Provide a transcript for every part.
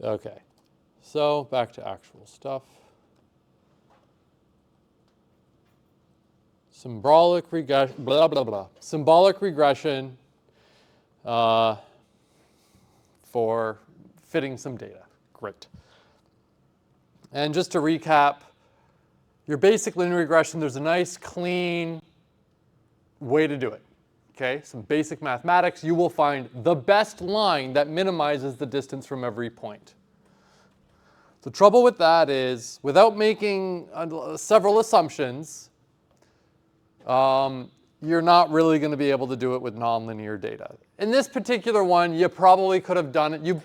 Okay, so back to actual stuff. Symbolic regression, blah, blah, blah. Symbolic regression for fitting some data. Great. And just to recap, your basic linear regression, there's a nice, clean way to do it. Okay, some basic mathematics. You will find the best line that minimizes the distance from every point. The trouble with that is, without making several assumptions, you're not really going to be able to do it with nonlinear data. In this particular one, you probably could have done it.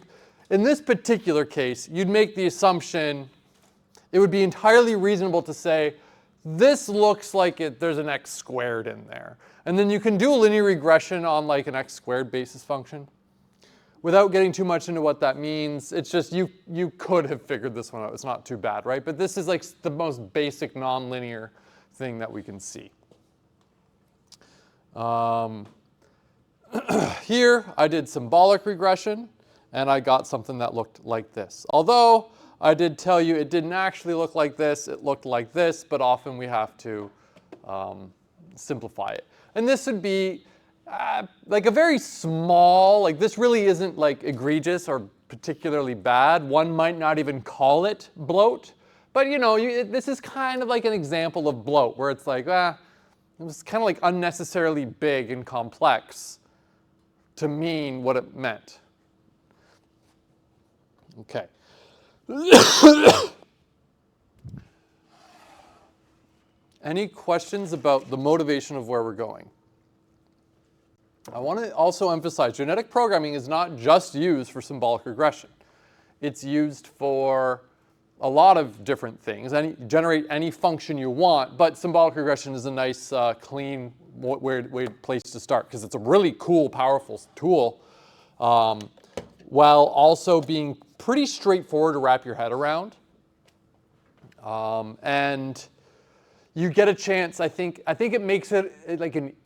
In this particular case, you'd make the assumption, it would be entirely reasonable to say, this looks like there's an x squared in there. And then you can do a linear regression on like an x squared basis function. Without getting too much into what that means, it's just you could have figured this one out. It's not too bad, right? But this is like the most basic nonlinear thing that we can see. Here, I did symbolic regression, and I got something that looked like this. Although, I did tell you it didn't actually look like this, it looked like this, but often we have to simplify it. And this would be like a very small, like this really isn't like egregious or particularly bad. One might not even call it bloat, but you know, this is kind of like an example of bloat where it's like, it was kind of like unnecessarily big and complex to mean what it meant. Okay. Any questions about the motivation of where we're going? I want to also emphasize genetic programming is not just used for symbolic regression. It's used for a lot of different things. Generate any function you want, but symbolic regression is a nice, clean place to start because it's a really cool, powerful tool, while also being pretty straightforward to wrap your head around. And you get a chance, I think it makes it like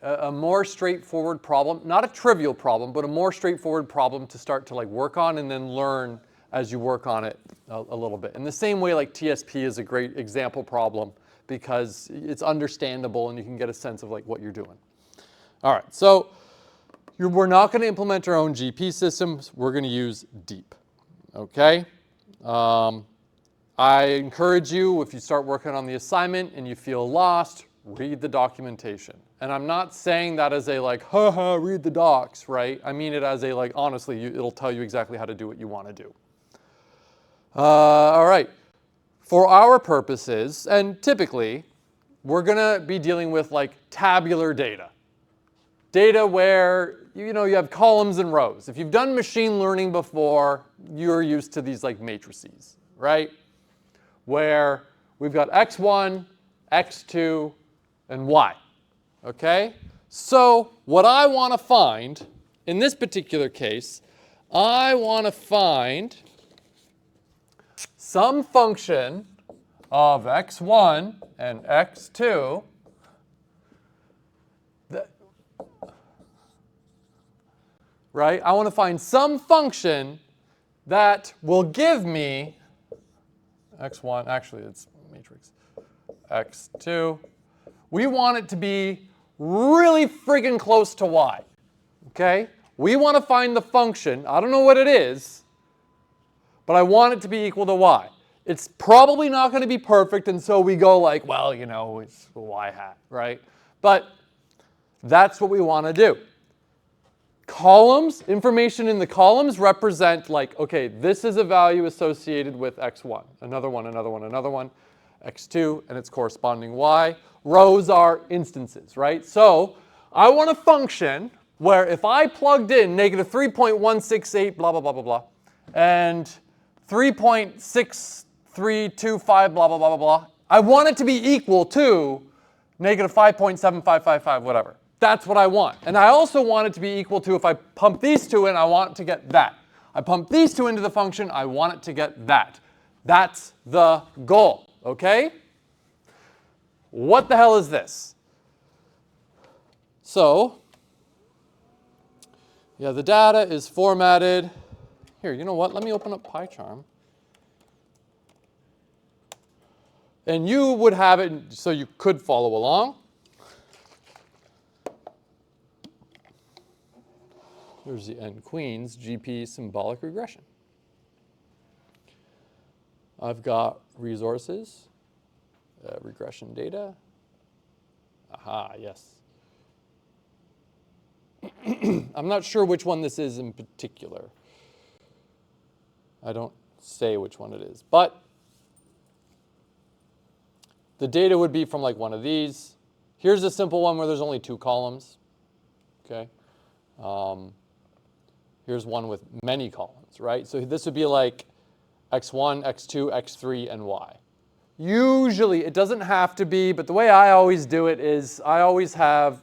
a more straightforward problem, not a trivial problem, but a more straightforward problem to start to like work on and then learn as you work on it a little bit. In the same way, like TSP is a great example problem because it's understandable and you can get a sense of like what you're doing. All right, so we're not going to implement our own GP systems. We're going to use DEAP. Okay. I encourage you, if you start working on the assignment and you feel lost, read the documentation. And I'm not saying that as a like, haha, read the docs, right? I mean it as a like, honestly, it'll tell you exactly how to do what you want to do. All right. For our purposes, and typically, we're going to be dealing with like tabular data. Data where, you have columns and rows. If you've done machine learning before, you're used to these like matrices, right? Where we've got x1, x2, and y. Okay? So what I want to find, in this particular case, I want to find some function of x1 and x2 right? I want to find some function that will give me x1, actually it's matrix, x2. We want it to be really friggin' close to y, okay? We want to find the function, I don't know what it is, but I want it to be equal to y. It's probably not going to be perfect, and so we go like, well, it's the y hat, right? But that's what we want to do. Columns, information in the columns represent like, okay, this is a value associated with x1, another one, another one, another one, x2, and its corresponding y. Rows are instances, right? So I want a function where if I plugged in negative 3.168, blah, blah, blah, blah, blah, and 3.6325, blah, blah, blah, blah, blah, I want it to be equal to negative 5.7555, whatever. That's what I want. And I also want it to be equal to, if I pump these two in, I want to get that. I pump these two into the function, I want it to get that. That's the goal, okay? What the hell is this? So, yeah, the data is formatted Here, you know what? Let me open up PyCharm. And you would have it so you could follow along. Here's the n queens GP symbolic regression. I've got resources, regression data. Aha, yes. I'm not sure which one this is in particular. I don't say which one it is, but the data would be from like one of these. Here's a simple one where there's only 2 columns. Okay. Here's one with many columns, right? So this would be like x1, x2, x3, and y. Usually, it doesn't have to be, but the way I always do it is I always have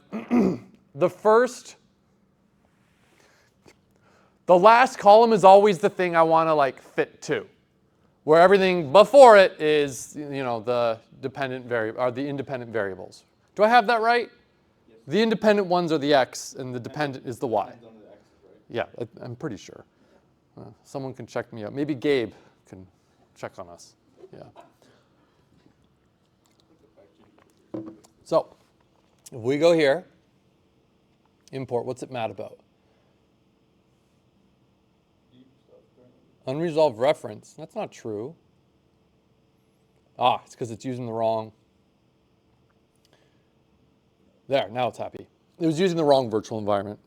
the last column is always the thing I want to like fit to, where everything before it is, you know, the dependent variable or the independent variables. Do I have that right? Yes. The independent ones are the x, and the dependent is the y. On the x's, right? Yeah, I'm pretty sure. Someone can check me out. Maybe Gabe can check on us. Yeah. So, if we go here, import, what's it mad about? Unresolved reference. That's not true. Ah, it's because it's using the wrong. There, now it's happy. It was using the wrong virtual environment.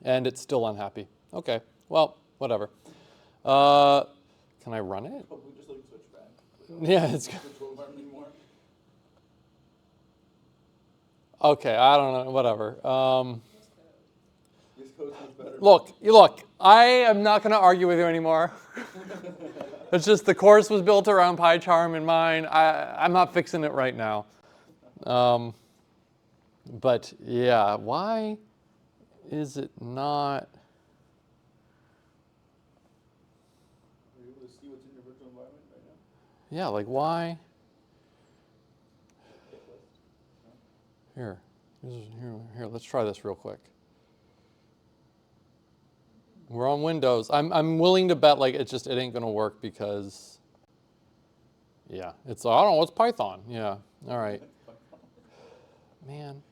And it's still unhappy. Okay, well, whatever. Can I run it? Probably just like switch back. Yeah, it's good. Okay, I don't know, whatever. Look, I am not going to argue with you anymore. It's just the course was built around PyCharm and mine. I'm not fixing it right now. But yeah, why is it not? Are you able to see what's in your virtual environment right now? Yeah, like why? Here, let's try this real quick. We're on Windows. I'm willing to bet like it ain't gonna work because, yeah, it's I don't know, it's Python. Yeah, all right. Man,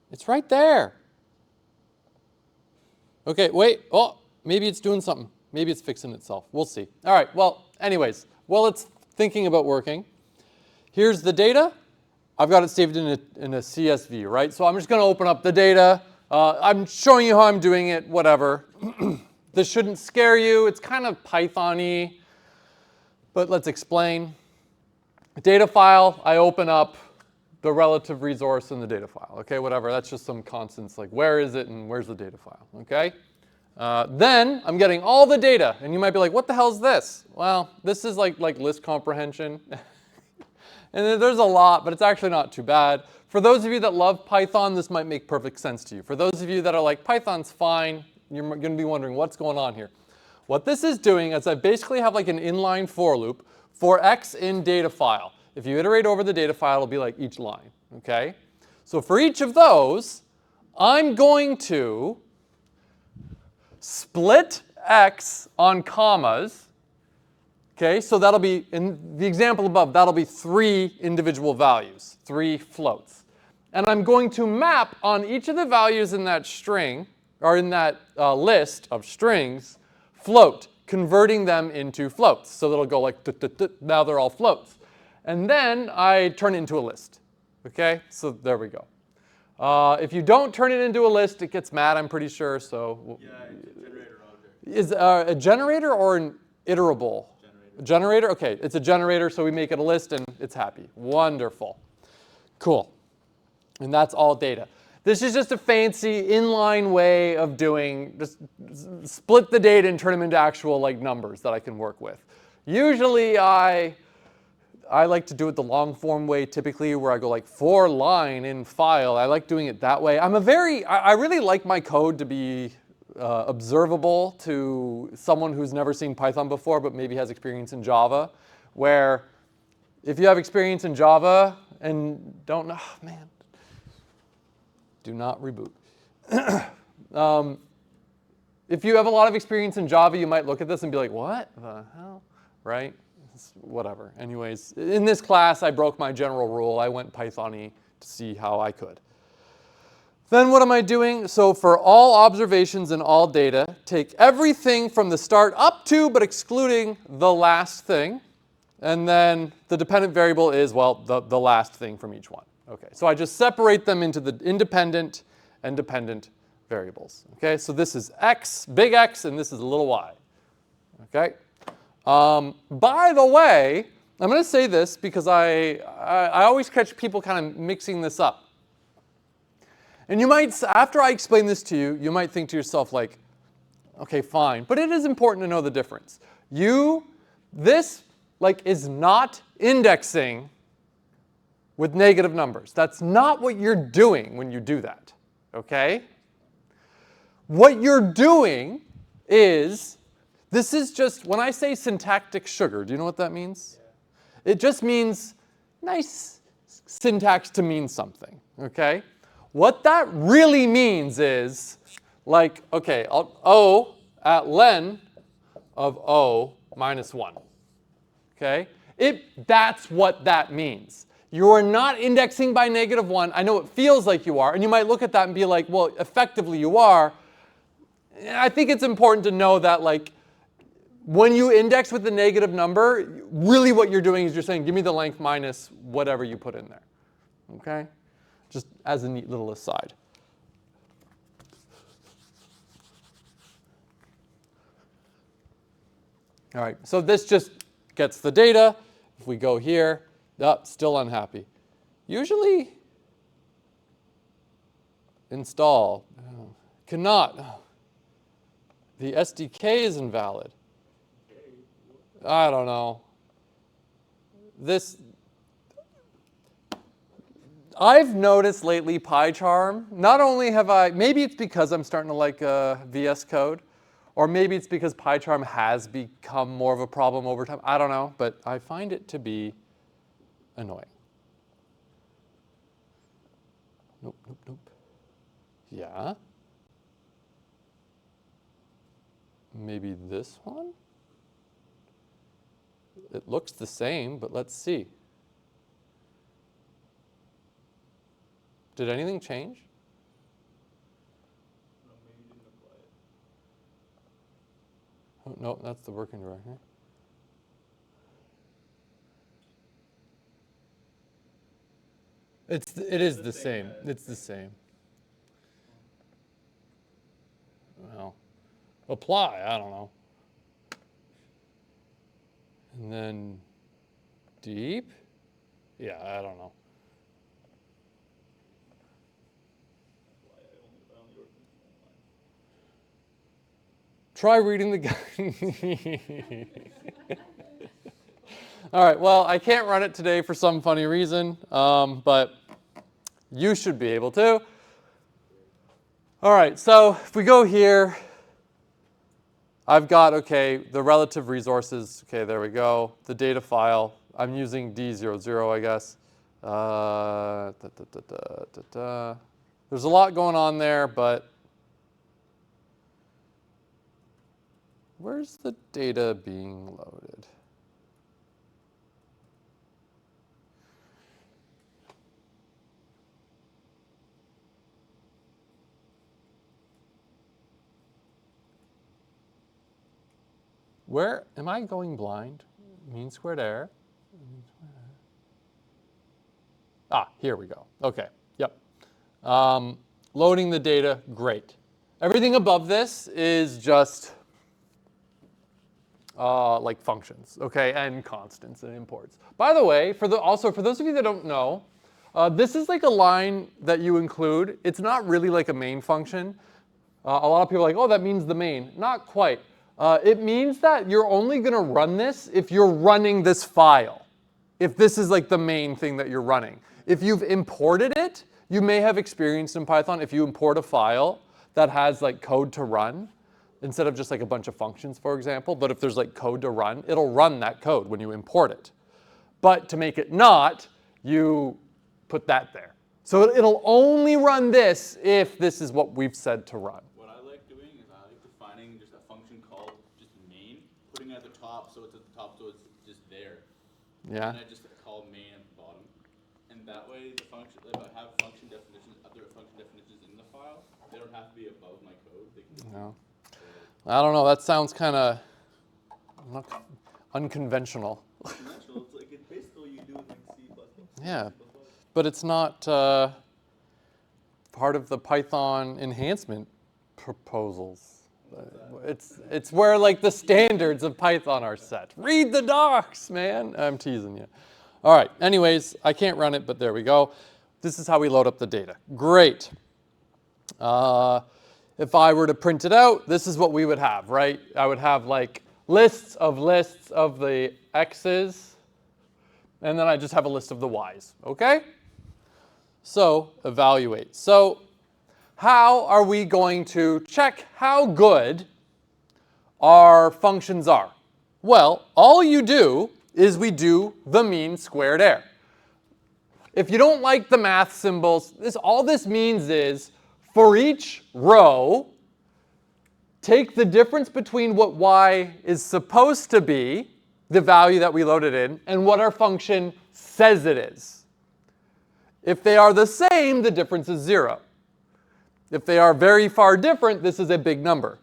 it's right there. Okay, wait. Oh, maybe it's doing something. Maybe it's fixing itself. We'll see. All right. Well, anyways, while it's thinking about working, here's the data. I've got it saved in a CSV, right? So I'm just going to open up the data. I'm showing you how I'm doing it, whatever. This shouldn't scare you. It's kind of Python-y, but let's explain. Data file, I open up the relative resource in the data file, okay, whatever. That's just some constants like where is it and where's the data file, okay? Then I'm getting all the data, and you might be like, what the hell is this? Well, this is like list comprehension. And there's a lot, but it's actually not too bad. For those of you that love Python, this might make perfect sense to you. For those of you that are like, Python's fine, you're going to be wondering what's going on here. What this is doing is I basically have like an inline for loop for x in data file. If you iterate over the data file, it'll be like each line, okay? So for each of those, I'm going to split x on commas. Okay, so that'll be, in the example above, that'll be 3 individual values, 3 floats. And I'm going to map on each of the values in that string, or in that list of strings, float, converting them into floats. So that'll go like, now they're all floats. And then I turn it into a list. Okay, so there we go. If you don't turn it into a list, it gets mad, I'm pretty sure. So yeah, it's a generator object. Is a generator or an iterable? A generator? Okay, it's a generator, so we make it a list and it's happy. Wonderful. Cool. And that's all data. This is just a fancy inline way of doing, just split the data and turn them into actual like numbers that I can work with. Usually I like to do it the long form way, typically where I go like for line in file. I like doing it that way. I really like my code to be observable to someone who's never seen Python before but maybe has experience in Java, where if you have experience in Java and don't know, man, do not reboot. if you have a lot of experience in Java, you might look at this and be like, what the hell, right? It's whatever. Anyways, in this class, I broke my general rule. I went Python-y to see how I could. Then what am I doing? So for all observations and all data, take everything from the start up to, but excluding the last thing. And then the dependent variable is, well, the last thing from each one. Okay, so I just separate them into the independent and dependent variables. Okay, so this is x, big X, and this is a little y. Okay. By the way, I'm going to say this because I always catch people kind of mixing this up. And you might, after I explain this to you, you might think to yourself like, okay, fine. But it is important to know the difference. This like is not indexing with negative numbers. That's not what you're doing when you do that, okay? What you're doing is, this is just, when I say syntactic sugar, do you know what that means? Yeah. It just means nice syntax to mean something, okay? What that really means is, like, okay, O at len of O minus 1. Okay? That's what that means. You are not indexing by negative 1. I know it feels like you are, and you might look at that and be like, well, effectively you are. I think it's important to know that, like, when you index with the negative number, really what you're doing is you're saying, give me the length minus whatever you put in there. Okay? Just as a neat little aside. All right, so this just gets the data. If we go here, still unhappy. Usually install, cannot. The SDK is invalid. I don't know. I've noticed lately PyCharm, not only have maybe it's because I'm starting to like VS Code, or maybe it's because PyCharm has become more of a problem over time. I don't know, but I find it to be annoying. Nope, nope, nope. Yeah. Maybe this one? It looks the same, but let's see. Did anything change? No, maybe you didn't apply it. Oh, no, that's the working directory. It is the same. It's the same. Well, apply, I don't know. And then DEAP? Yeah, I don't know. Try reading the guide. All right, well, I can't run it today for some funny reason, but you should be able to. All right, so if we go here, I've got, okay, the relative resources. Okay, there we go. The data file. I'm using D00, I guess. There's a lot going on there, but where's the data being loaded? Where am I going blind? Mean squared error. Ah, here we go. Okay, yep. Loading the data, great. Everything above this is just like functions, okay, and constants and imports. By the way, also for those of you that don't know, this is like a line that you include. It's not really like a main function. A lot of people are like, oh, that means the main. Not quite. It means that you're only going to run this if you're running this file, if this is like the main thing that you're running. If you've imported it, you may have experienced in Python, if you import a file that has like code to run, instead of just like a bunch of functions, for example, but if there's like code to run, it'll run that code when you import it. But to make it not, you put that there. So it'll only run this if this is what we've said to run. What I like doing is I like defining adding just a function called just main, putting it at the top so it's at the top so it's just there. Yeah. And I just call main at the bottom. And that way the function, if I have function definitions, other function definitions in the file, they don't have to be above my code. They can just No. I don't know, that sounds kind of unconventional. conventional. It's like it's basically you do with like C++. Yeah, but it's not part of the Python enhancement proposals. It's where like the standards of Python are set. Read the docs, man. I'm teasing you. All right, anyways, I can't run it, but there we go. This is how we load up the data. Great. If I were to print it out, this is what we would have, right? I would have like lists of the x's, and then I just have a list of the y's, okay? So evaluate. So how are we going to check how good our functions are? Well, all you do is we do the mean squared error. If you don't like the math symbols, all this means is for each row, take the difference between what y is supposed to be, the value that we loaded in, and what our function says it is. If they are the same, the difference is 0. If they are very far different, this is a big number.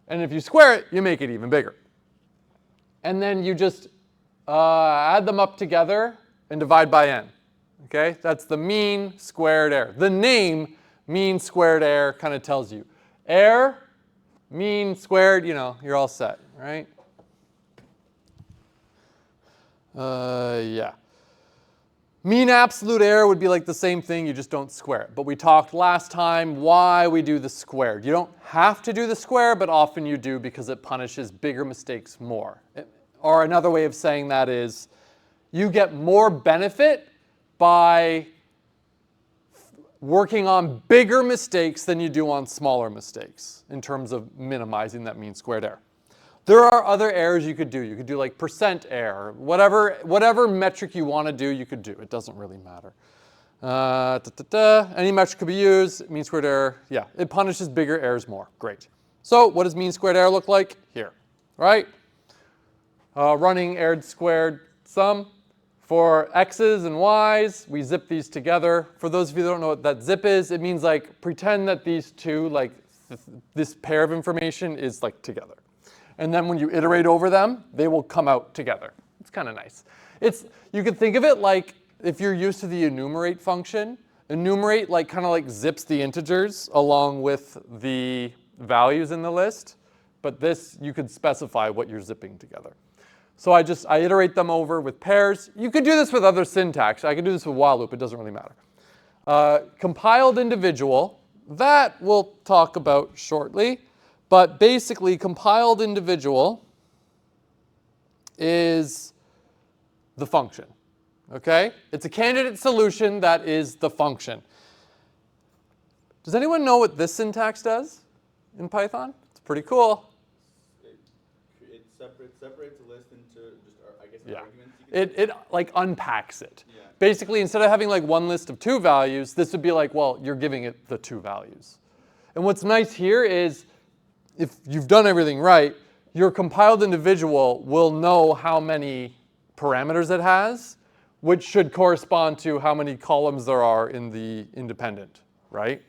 And if you square it, you make it even bigger. And then you just add them up together and divide by n. Okay, that's the mean squared error. The name mean squared error kind of tells you. Error, mean squared, you know, you're all set, right? Yeah. Mean absolute error would be like the same thing, you just don't square it. But we talked last time why we do the squared. You don't have to do the square, but often you do because it punishes bigger mistakes more. Or another way of saying that is you get more benefit by working on bigger mistakes than you do on smaller mistakes in terms of minimizing that mean squared error. There are other errors you could do. You could do like percent error. Whatever metric you want to do, you could do. It doesn't really matter. Any metric could be used. Mean squared error, yeah, it punishes bigger errors more. Great. So what does mean squared error look like? Here, right? Running error squared sum. For x's and y's, we zip these together. For those of you who don't know what that zip is, it means like pretend that these two, like this pair of information is like together. And then when you iterate over them, they will come out together. It's kind of nice. You could think of it like if you're used to the enumerate function, enumerate like kind of like zips the integers along with the values in the list. But this, you could specify what you're zipping together. So I iterate them over with pairs. You could do this with other syntax. I could do this with while loop. It doesn't really matter. Compiled individual, that we'll talk about shortly. But basically, compiled individual is the function. Okay? It's a candidate solution that is the function. Does anyone know what this syntax does in Python? It's pretty cool. It separates the list into just, I guess, Yeah. arguments. It like unpacks it. Yeah. Basically, instead of having like one list of 2 values, this would be like, well, you're giving it the 2 values. And what's nice here is if you've done everything right, your compiled individual will know how many parameters it has, which should correspond to how many columns there are in the independent, right?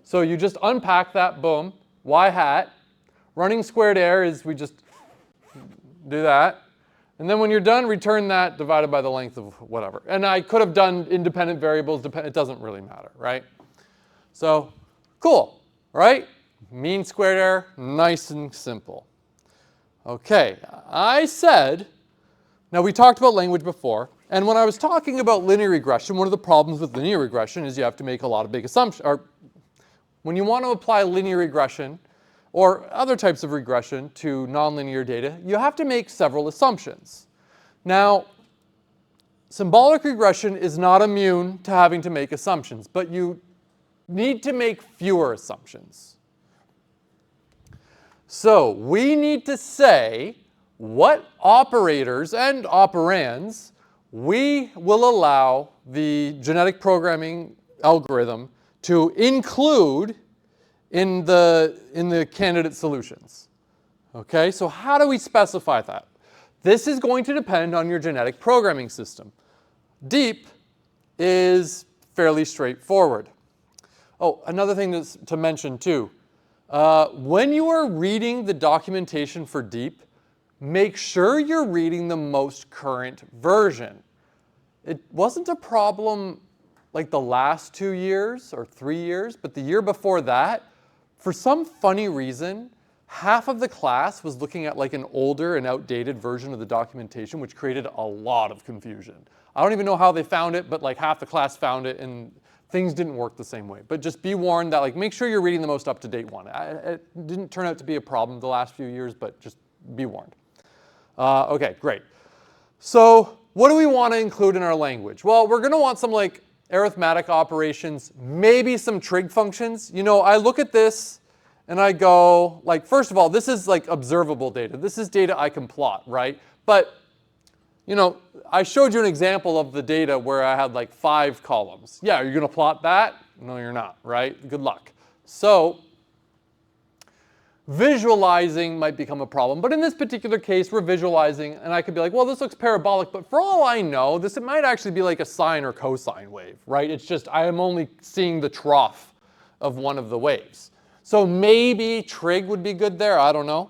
So you just unpack that, boom, y hat. Running squared error is we just do that. And then when you're done, return that divided by the length of whatever. And I could have done independent variables, it doesn't really matter, right? So cool, right? Mean squared error, nice and simple. Okay, I said, now we talked about language before, and when I was talking about linear regression, one of the problems with linear regression is you have to make a lot of big assumptions. Or when you want to apply linear regression or other types of regression to nonlinear data, you have to make several assumptions. Now, symbolic regression is not immune to having to make assumptions, but you need to make fewer assumptions. So we need to say what operators and operands we will allow the genetic programming algorithm to include in the candidate solutions. Okay, so how do we specify that? This is going to depend on your genetic programming system. DEAP is fairly straightforward. Oh, another thing to mention too. When you are reading the documentation for DEAP, make sure you're reading the most current version. It wasn't a problem like the last 2 years or 3 years, but the year before that, for some funny reason, half of the class was looking at like an older and outdated version of the documentation, which created a lot of confusion. I don't even know how they found it, but like half the class found it and things didn't work the same way. But just be warned that like make sure you're reading the most up-to-date one. It didn't turn out to be a problem the last few years, but just be warned. Okay, great. So what do we want to include in our language? Well, we're going to want some like arithmetic operations, maybe some trig functions. You know, I look at this and I go, like, first of all, this is like observable data. This is data I can plot, right? But, you know, I showed you an example of the data where I had like 5 columns. Yeah, are you going to plot that? No, you're not, right? Good luck. So visualizing might become a problem, but in this particular case, we're visualizing, and I could be like, well, this looks parabolic, but for all I know, it might actually be like a sine or cosine wave, right? It's just I am only seeing the trough of one of the waves. So maybe trig would be good there, I don't know.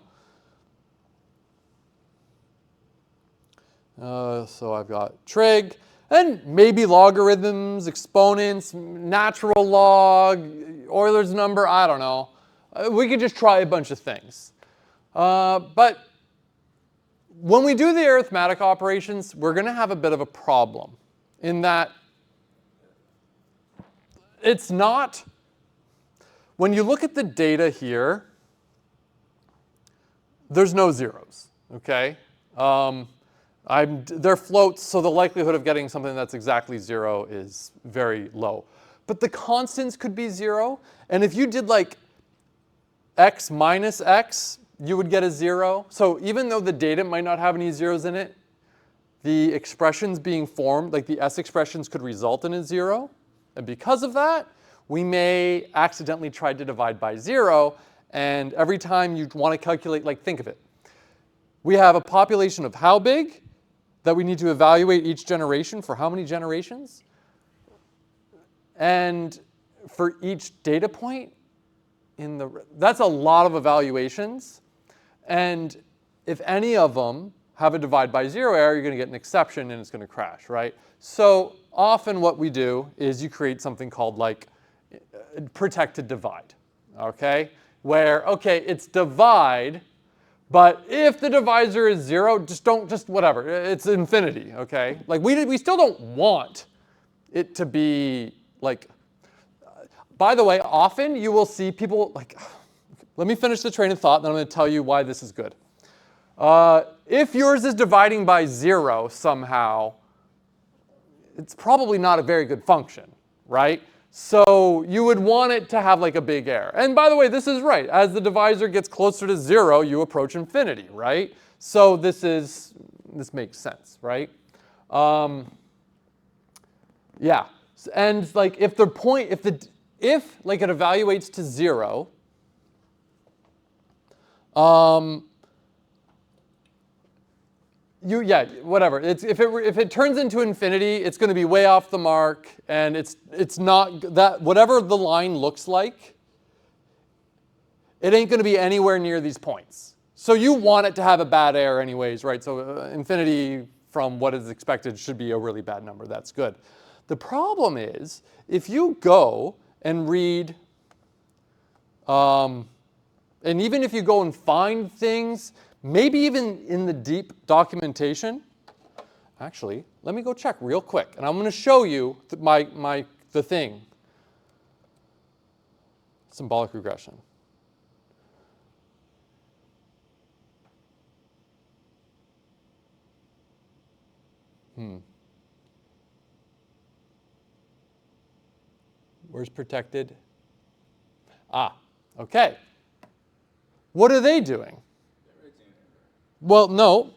So I've got trig, and maybe logarithms, exponents, natural log, Euler's number, I don't know. We could just try a bunch of things. But when we do the arithmetic operations, we're going to have a bit of a problem in that it's not, when you look at the data here, there's no zeros, okay? They're floats, so the likelihood of getting something that's exactly 0 is very low. But the constants could be 0, and if you did like x minus x, you would get a 0. So even though the data might not have any zeros in it, the expressions being formed, like the s expressions, could result in a 0. And because of that, we may accidentally try to divide by 0. And every time you want to calculate, like think of it. We have a population of how big that we need to evaluate each generation for how many generations. And for each data point, that's a lot of evaluations, and if any of them have a divide by 0 error, you're going to get an exception and it's going to crash, right? So often what we do is you create something called like protected divide, okay? Where, okay, it's divide, but if the divisor is 0, just whatever, it's infinity, okay? Like we still don't want it to be like, by the way, often you will see people like, let me finish the train of thought, then I'm going to tell you why this is good. If yours is dividing by 0 somehow, it's probably not a very good function, right? So you would want it to have like a big error. And by the way, this is right. As the divisor gets closer to 0, you approach infinity, right? So this makes sense, right? Yeah. And like if like it evaluates to 0, whatever. If it turns into infinity, it's going to be way off the mark, and it's not that whatever the line looks like, it ain't going to be anywhere near these points. So you want it to have a bad error anyways, right? So infinity from what is expected should be a really bad number. That's good. The problem is if you go and read, and even if you go and find things, maybe even in the DEAP documentation, actually, let me go check real quick, and I'm going to show you the thing, symbolic regression. Where's protected? Okay. What are they doing? Well, no.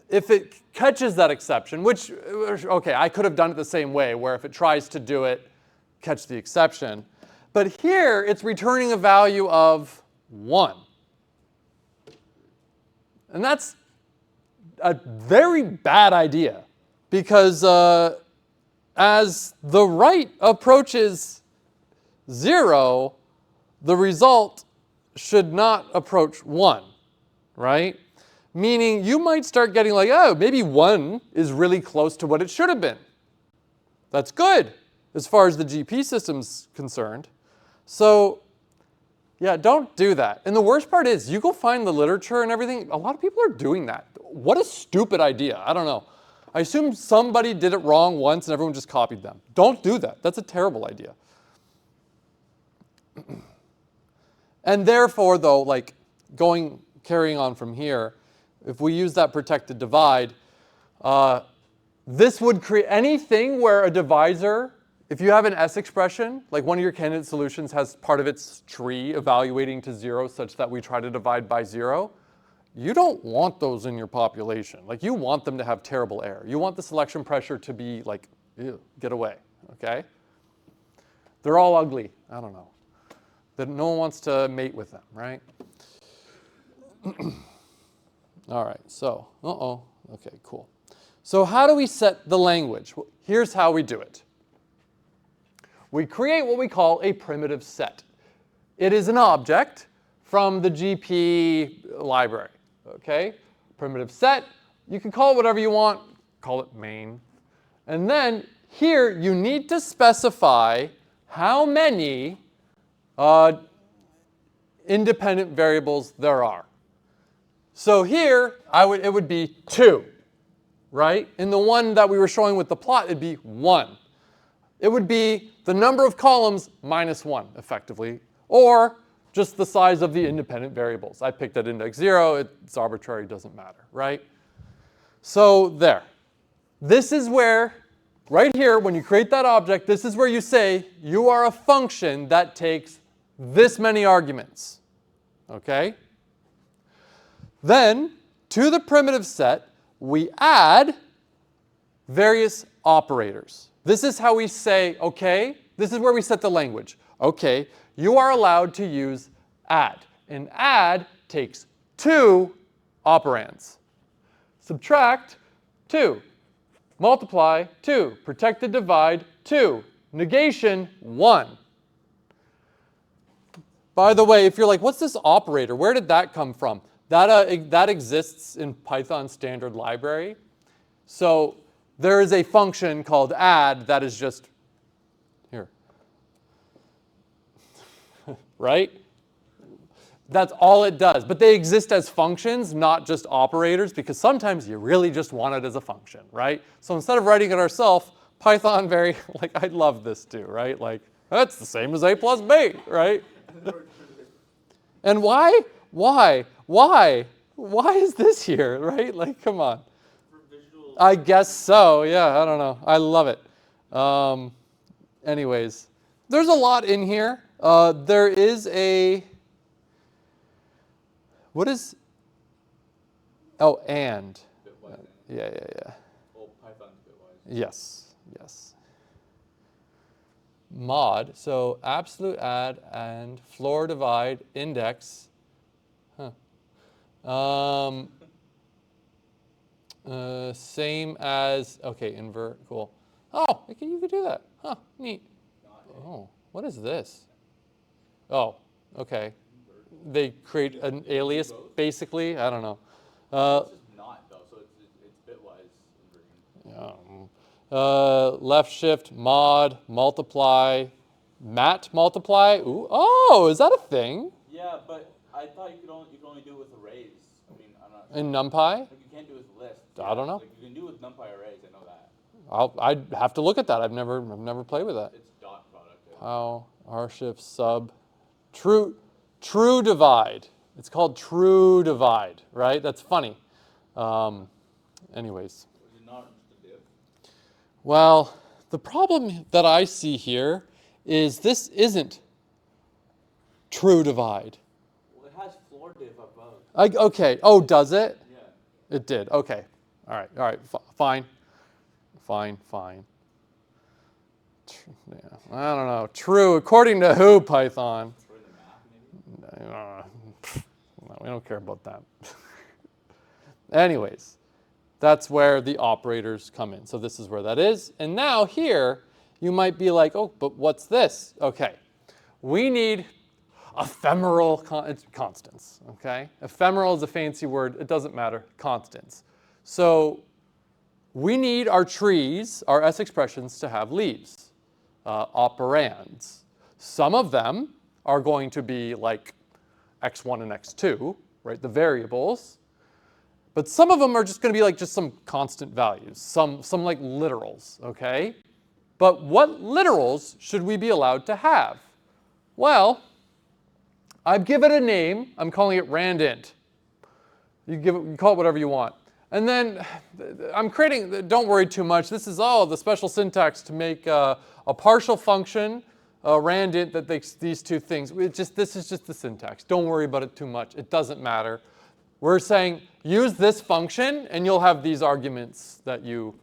If it catches that exception, which, okay, I could have done it the same way, where if it tries to do it, catch the exception. But here, it's returning a value of 1. And that's a very bad idea, because as the right approaches 0, the result should not approach 1, right? Meaning you might start getting like, oh, maybe 1 is really close to what it should have been. That's good as far as the GP system's concerned. So yeah, don't do that. And the worst part is, you go find the literature and everything, a lot of people are doing that. What a stupid idea. I don't know. I assume somebody did it wrong once and everyone just copied them. Don't do that. That's a terrible idea. And therefore, though, like carrying on from here, if we use that protected divide, this would create anything where a divisor, if you have an S expression, like one of your candidate solutions has part of its tree evaluating to 0 such that we try to divide by 0, you don't want those in your population. Like, you want them to have terrible error. You want the selection pressure to be like, ew, get away, okay? They're all ugly. I don't know. That no one wants to mate with them, right? All right, so, okay, cool. So how do we set the language? Well, here's how we do it. We create what we call a primitive set. It is an object from the GP library, okay? Primitive set, you can call it whatever you want, call it main. And then here you need to specify how many independent variables there are. So here, it would be 2, right? In the one that we were showing with the plot, it'd be 1. It would be the number of columns minus 1, effectively, or just the size of the independent variables. I picked at index 0. It's arbitrary, doesn't matter, right? So there. This is where, right here, when you create that object, this is where you say you are a function that takes this many arguments, okay? Then, to the primitive set, we add various operators. This is how we say, okay, this is where we set the language. Okay, you are allowed to use add. And add takes 2 operands. Subtract, 2. Multiply, 2. Protected divide, 2. Negation, 1. By the way, if you're like, what's this operator? Where did that come from? That exists in Python standard library. So there is a function called add that is just here. Right? That's all it does. But they exist as functions, not just operators, because sometimes you really just want it as a function, right? So instead of writing it ourselves, Python I love this too, right? Like, that's the same as A plus B, right? And why? Why is this here, right? Like, come on. I guess so, yeah, I don't know. I love it. Anyways, there's a lot in here. There is what is, and. Yeah. Oh, Python's bitwise. Yes. Mod, so absolute add and floor divide index. Same as, okay, invert, cool. Oh, you could do that. Huh, neat. Oh, what is this? Oh, okay. They create an alias, basically. I don't know. It's just not, though, so it's bitwise inversion. Left shift, mod, multiply, mat multiply. Ooh, oh, is that a thing? Yeah, but I thought you could only do it with arrays. I mean, I'm not. In NumPy? Like, you can't do it with lists. I don't know. Like, you can do it with NumPy arrays. I know that. I'd have to look at that. I've never played with that. It's dot product. How R shift sub true divide. It's called true divide, right? That's funny. Anyways. Was it not just a div? Well, the problem that I see here is this isn't true divide. Well, it has floor div above. Okay. Oh, does it? Yeah. It did. Okay. All right. Fine. Yeah, I don't know. True, according to who, Python? For the math, maybe? No, we don't care about that. Anyways, that's where the operators come in. So this is where that is. And now here, you might be like, oh, but what's this? Okay, we need ephemeral constants, okay? Ephemeral is a fancy word. It doesn't matter. Constants. So we need our trees, our S expressions, to have leaves, operands. Some of them are going to be like x1 and x2, right, the variables. But some of them are just going to be like just some constant values, some like literals, okay? But what literals should we be allowed to have? Well, I've given it a name. I'm calling it randint. You call it whatever you want. And then I'm creating, don't worry too much, this is all the special syntax to make a partial function, randint, that makes these two things. This is just the syntax. Don't worry about it too much. It doesn't matter. We're saying use this function and you'll have these arguments that you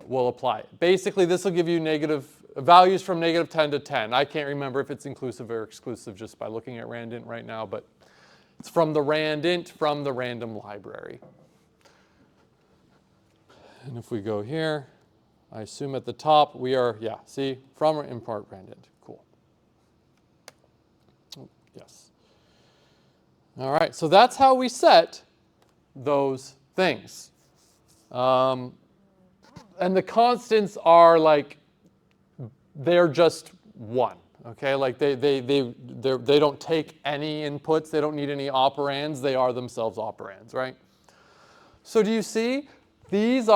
will apply. Basically, this will give you negative values from -10 to 10. I can't remember if it's inclusive or exclusive just by looking at randint right now, but it's from the randint from the random library. And if we go here, I assume at the top we are, yeah, see, from or import randint. Cool. Oh, yes. All right, so that's how we set those things. And the constants are like, they're just one, okay? Like they don't take any inputs, they don't need any operands, they are themselves operands, right? So do you see? This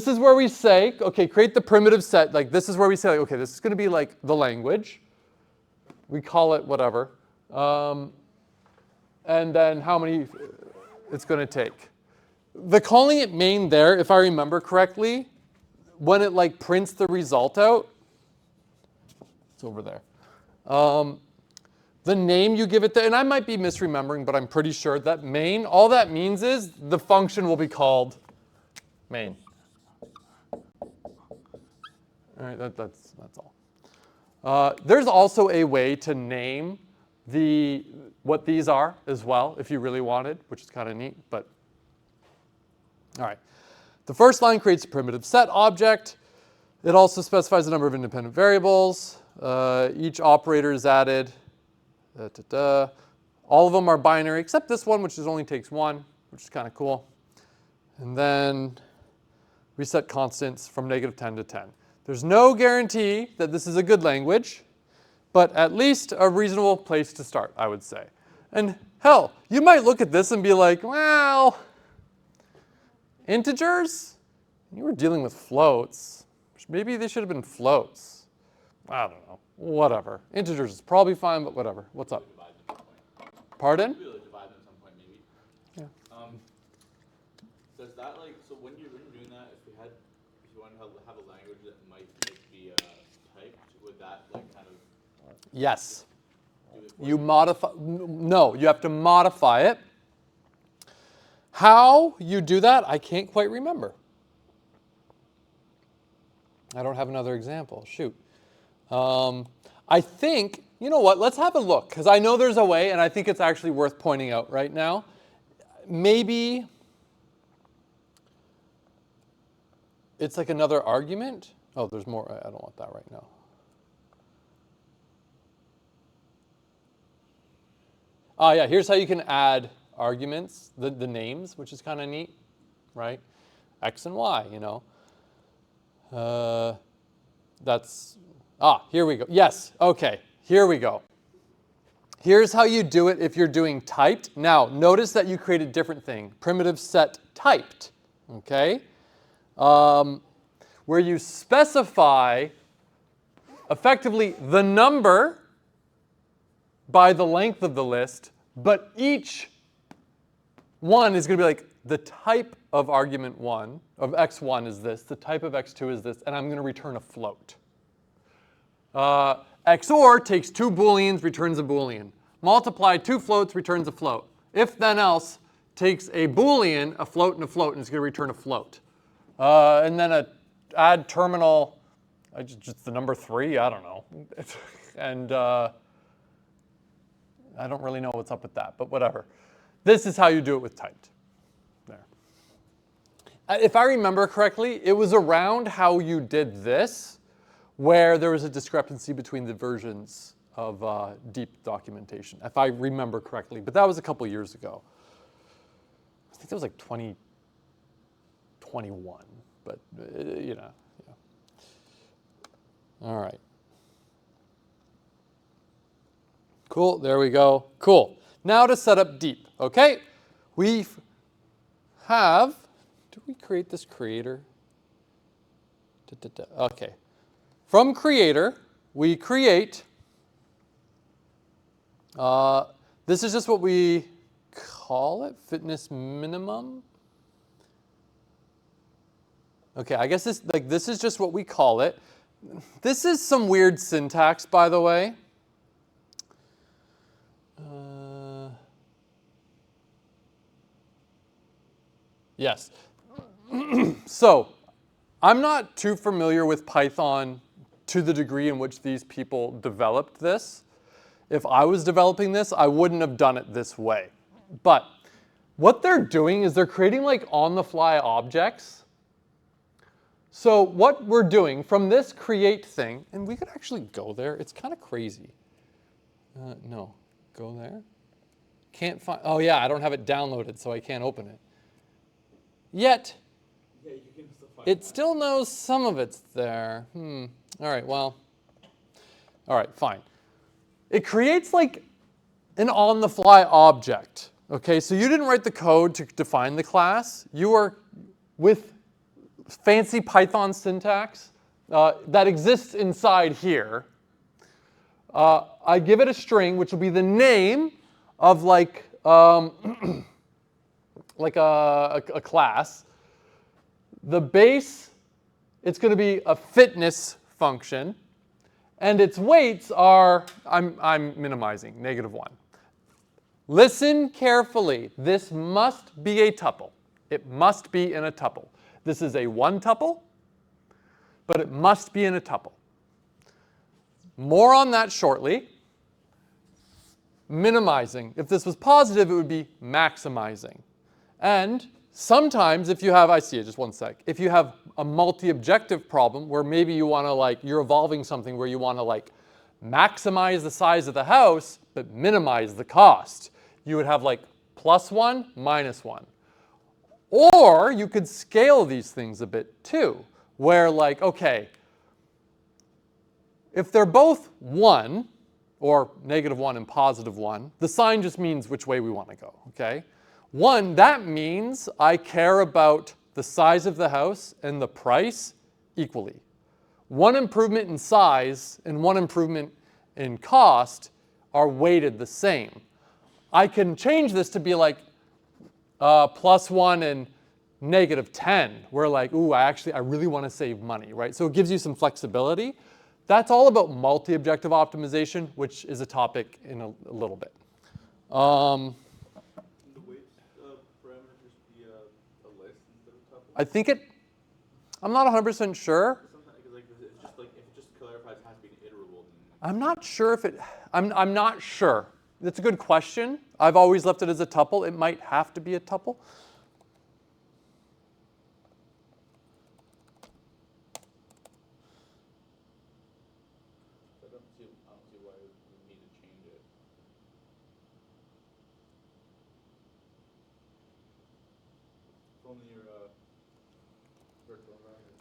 is where we say, okay, create the primitive set. Like this is where we say, like, okay, this is going to be like the language. We call it whatever. And then how many it's going to take. The calling it main there, if I remember correctly, when it like prints the result out, it's over there. The name you give it there, and I might be misremembering, but I'm pretty sure that main, all that means is the function will be called main. All right, that's all. There's also a way to name what these are as well, if you really wanted, which is kind of neat, but all right. The first line creates a primitive set object. It also specifies a number of independent variables. Each operator is added. All of them are binary, except this one, which only takes one, which is kind of cool. And then we set constants from -10 to 10. There's no guarantee that this is a good language, but at least a reasonable place to start, I would say. And hell, you might look at this and be like, well, integers? You were dealing with floats. Maybe they should have been floats. I don't know. Whatever. Integers is probably fine, but whatever. What's up? Divide them at some point. Pardon? Maybe like divide them at some point, maybe. Yeah. Does that like, so when you're doing that, if you want to have a language that might be typed, would that like kind of Yes. do it for You modify, no, you have to modify it. How you do that, I can't quite remember. I don't have another example. Shoot. I think, you know what, let's have a look, because I know there's a way, and I think it's actually worth pointing out right now. Maybe it's like another argument. Oh, there's more. I don't want that right now. Yeah, here's how you can add arguments, the names, which is kind of neat, right? X and Y, you know. Here we go. Yes, okay, here we go. Here's how you do it if you're doing typed. Now, notice that you create a different thing, primitive set typed, okay? Where you specify effectively the number by the length of the list, but each one is going to be like the type of argument 1 of x1 is this, the type of x2 is this, and I'm going to return a float. XOR takes 2 booleans, returns a boolean. Multiply 2 floats, returns a float. If then else takes a boolean, a float, and it's going to return a float. And then add terminal just the number 3, I don't know. And I don't really know what's up with that, but whatever. This is how you do it with typed. There. If I remember correctly, it was around how you did this, where there was a discrepancy between the versions of DEAP documentation, if I remember correctly. But that was a couple years ago. I think that was like 2021, but you know. Yeah. All right. Cool, there we go. Cool. Now to set up DEAP, okay? We have, did we create this creator? Okay. From creator, we create, this is just what we call it, fitness minimum. Okay, I guess this is just what we call it. This is some weird syntax, by the way. Yes. So, I'm not too familiar with Python to the degree in which these people developed this. If I was developing this, I wouldn't have done it this way. But what they're doing is they're creating like on-the-fly objects. So what we're doing from this create thing, and we could actually go there. It's kind of crazy. No, go there. Can't find, oh yeah, I don't have it downloaded, so I can't open it. Yet, yeah, you can still find it still knows some of it's there. All right, well, all right, fine. It creates like an on-the-fly object. Okay, so you didn't write the code to define the class. You are with fancy Python syntax that exists inside here. I give it a string, which will be the name of like like a class. The base, it's going to be a fitness function, and its weights are, I'm minimizing, -1. Listen carefully. This must be a tuple. It must be in a tuple. This is a 1 tuple, but it must be in a tuple. More on that shortly. Minimizing. If this was positive, it would be maximizing. And sometimes if you have, I see it, just one sec. If you have a multi-objective problem where maybe you want to like, you're evolving something where you want to like maximize the size of the house, but minimize the cost, you would have like +1, -1. Or you could scale these things a bit too, where like, okay, if they're both 1, or -1 and +1, the sign just means which way we want to go, okay? 1, that means I care about the size of the house and the price equally. 1 improvement in size and 1 improvement in cost are weighted the same. I can change this to be like +1 and -10, where like, ooh, I really want to save money, right? So it gives you some flexibility. That's all about multi-objective optimization, which is a topic in a little bit. The weights parameter just be a list instead of tuple? I think I'm not 100% sure. Sometimes, like, if it just clarifies it has to be an iterable. I'm not sure if I'm not sure. That's a good question. I've always left it as a tuple. It might have to be a tuple. I don't see why we need to change it. If only your virtual environment.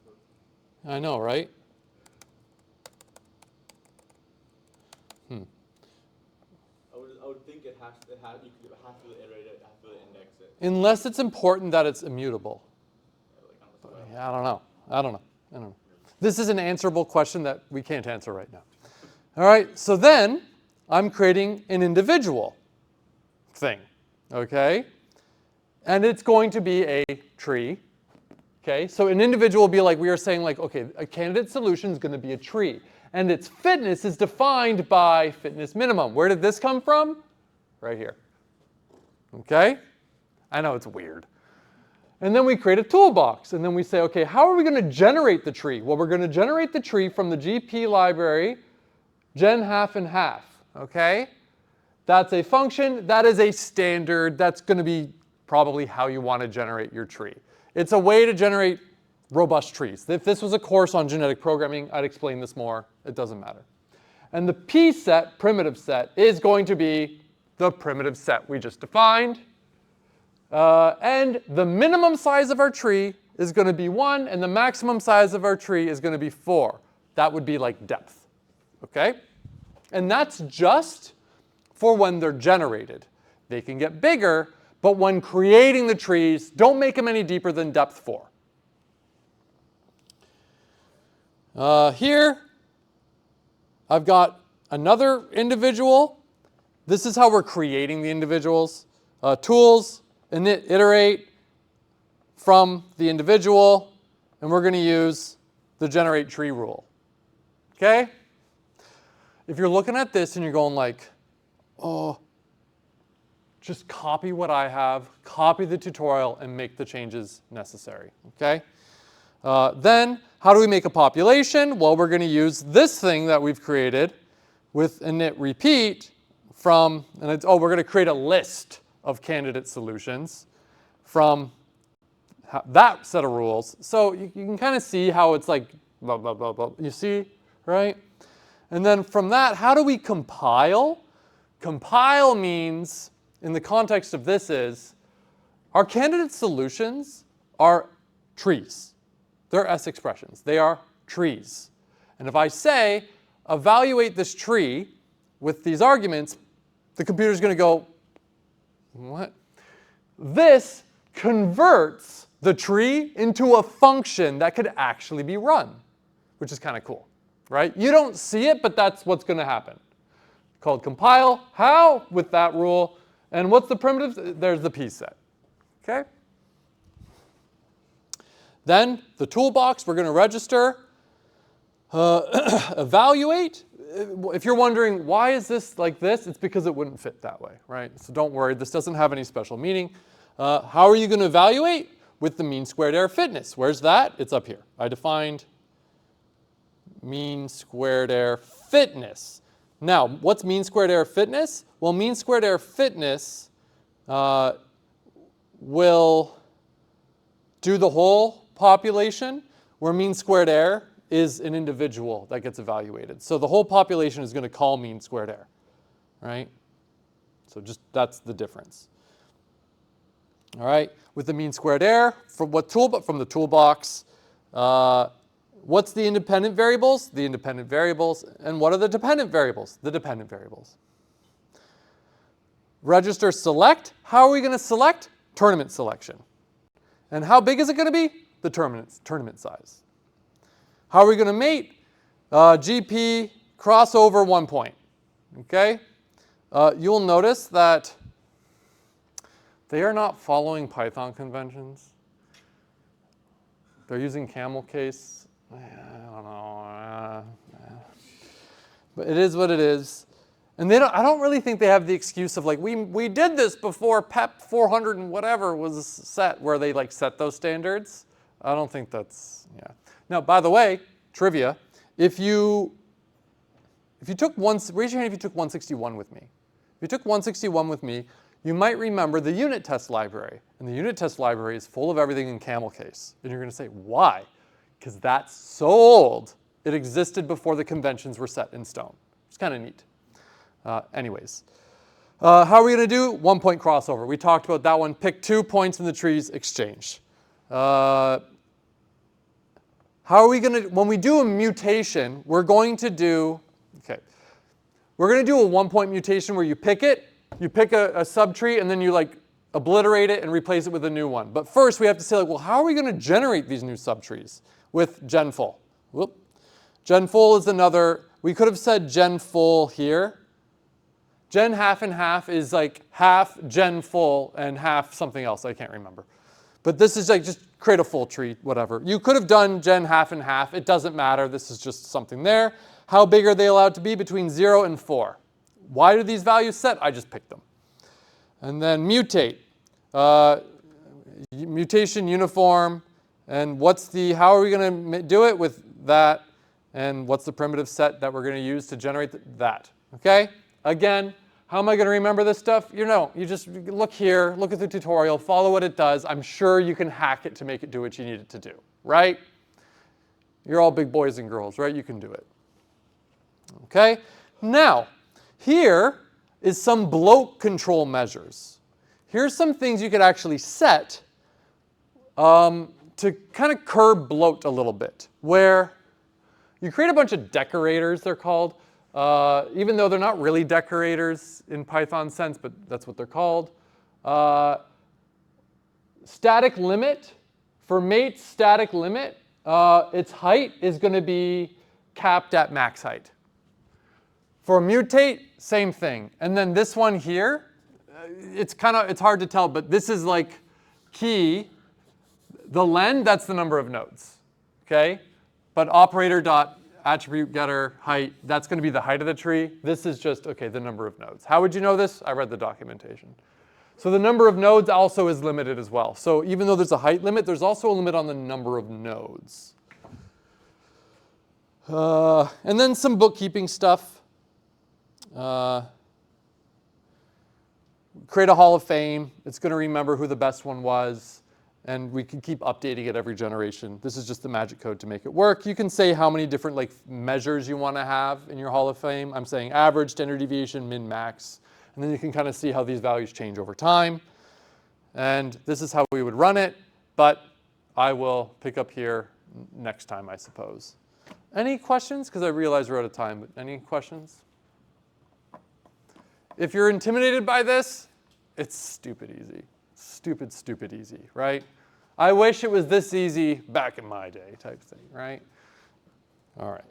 I know, right? I would think you have to iterate it, have to index it. Unless it's important that it's immutable. Yeah, I don't know. This is an answerable question that we can't answer right now. All right, so then I'm creating an individual thing, okay? And it's going to be a tree, okay? So an individual will be like, we are saying like, okay, a candidate solution is going to be a tree. And its fitness is defined by fitness minimum. Where did this come from? Right here, okay? I know it's weird. And then we create a toolbox. And then we say, okay, how are we going to generate the tree? Well, we're going to generate the tree from the GP library, gen half and half. Okay? That's a function. That is a standard. That's going to be probably how you want to generate your tree. It's a way to generate robust trees. If this was a course on genetic programming, I'd explain this more. It doesn't matter. And the P set, primitive set, is going to be the primitive set we just defined. And the minimum size of our tree is going to be 1, and the maximum size of our tree is going to be 4. That would be like depth. Okay? And that's just for when they're generated. They can get bigger, but when creating the trees, don't make them any deeper than depth 4. Here, I've got another individual. This is how we're creating the individuals. Tools, init, iterate from the individual, and we're going to use the generate tree rule. Okay? If you're looking at this and you're going like, oh, just copy what I have, copy the tutorial, and make the changes necessary. Okay? Then, how do we make a population? Well, we're going to use this thing that we've created with init repeat from, and it's, we're going to create a list of candidate solutions from that set of rules. So you can kind of see how it's like, blah, blah, blah, blah. You see, right? And then from that, how do we compile? Compile means, in the context of this is, our candidate solutions are trees. They're S expressions. They are trees. And if I say, evaluate this tree with these arguments, the computer's going to go, what? This converts the tree into a function that could actually be run, which is kind of cool, right? You don't see it, but that's what's going to happen. Called compile. How? With that rule. And what's the primitive? There's the P set. Okay? Then the toolbox, we're going to register, evaluate. If you're wondering, why is this like this? It's because it wouldn't fit that way, right? So don't worry, this doesn't have any special meaning. How are you going to evaluate? With the mean squared error fitness. Where's that? It's up here. I defined mean squared error fitness. Now, what's mean squared error fitness? Well, mean squared error fitness will do the whole population, where mean squared error is an individual that gets evaluated. So the whole population is going to call mean squared error, right? So just that's the difference. All right, with the mean squared error, from what from the toolbox, what's the independent variables? The independent variables. And what are the dependent variables? The dependent variables. Register select. How are we going to select? Tournament selection. And how big is it going to be? The tournament size. How are we going to mate? GP crossover 1 point. Okay? You'll notice that they are not following Python conventions. They're using camel case. I don't know. But it is what it is. And I don't really think they have the excuse of like, we did this before PEP 400 and whatever was set, where they like set those standards. I don't think that's, yeah. Now, by the way, trivia, if you took raise your hand if you took 161 with me. If you took 161 with me, you might remember the unit test library. And the unit test library is full of everything in camel case. And you're going to say, why? Because that's so old. It existed before the conventions were set in stone. It's kind of neat. Anyways, how are we going to do? 1 point crossover. We talked about that one. Pick 2 points in the trees, exchange. How are we going to, when we do a mutation, we're going to do, okay, we're going to do a 1 point mutation where you pick it, you pick a subtree, and then you like obliterate it and replace it with a new one. But first we have to say, like, well, how are we going to generate these new subtrees? With genfull. Whoop. Genfull is another, we could have said genfull here. Gen half and half is like half genfull and half something else, I can't remember. But this is like just create a full tree, whatever. You could have done gen half and half, it doesn't matter, this is just something there. How big are they allowed to be? Between 0 and 4. Why do these values set? I just picked them. And then mutate. mutation uniform, and how are we going to do it with that, and what's the primitive set that we're going to use to generate that, okay? Again, how am I going to remember this stuff? You just look here, look at the tutorial, follow what it does. I'm sure you can hack it to make it do what you need it to do, right? You're all big boys and girls, right? You can do it. Okay? Now, here is some bloat control measures. Here's some things you could actually set to kind of curb bloat a little bit, where you create a bunch of decorators, they're called, even though they're not really decorators in Python sense, but that's what they're called. Static limit, for mate's static limit, its height is going to be capped at max height. For mutate, same thing. And then this one here, it's hard to tell, but this is like key. The len, that's the number of nodes, okay? But operator dot attribute getter height, that's going to be the height of the tree. This is just, okay, the number of nodes. How would you know this? I read the documentation. So the number of nodes also is limited as well. So even though there's a height limit, there's also a limit on the number of nodes. And then some bookkeeping stuff. Create a Hall of Fame. It's going to remember who the best one was. And we can keep updating it every generation. This is just the magic code to make it work. You can say how many different measures you want to have in your Hall of Fame. I'm saying average, standard deviation, min, max. And then you can kind of see how these values change over time. And this is how we would run it. But I will pick up here next time, I suppose. Any questions? Because I realize we're out of time. But any questions? If you're intimidated by this, it's stupid easy. Stupid, stupid easy, right? I wish it was this easy back in my day type thing, right? All right.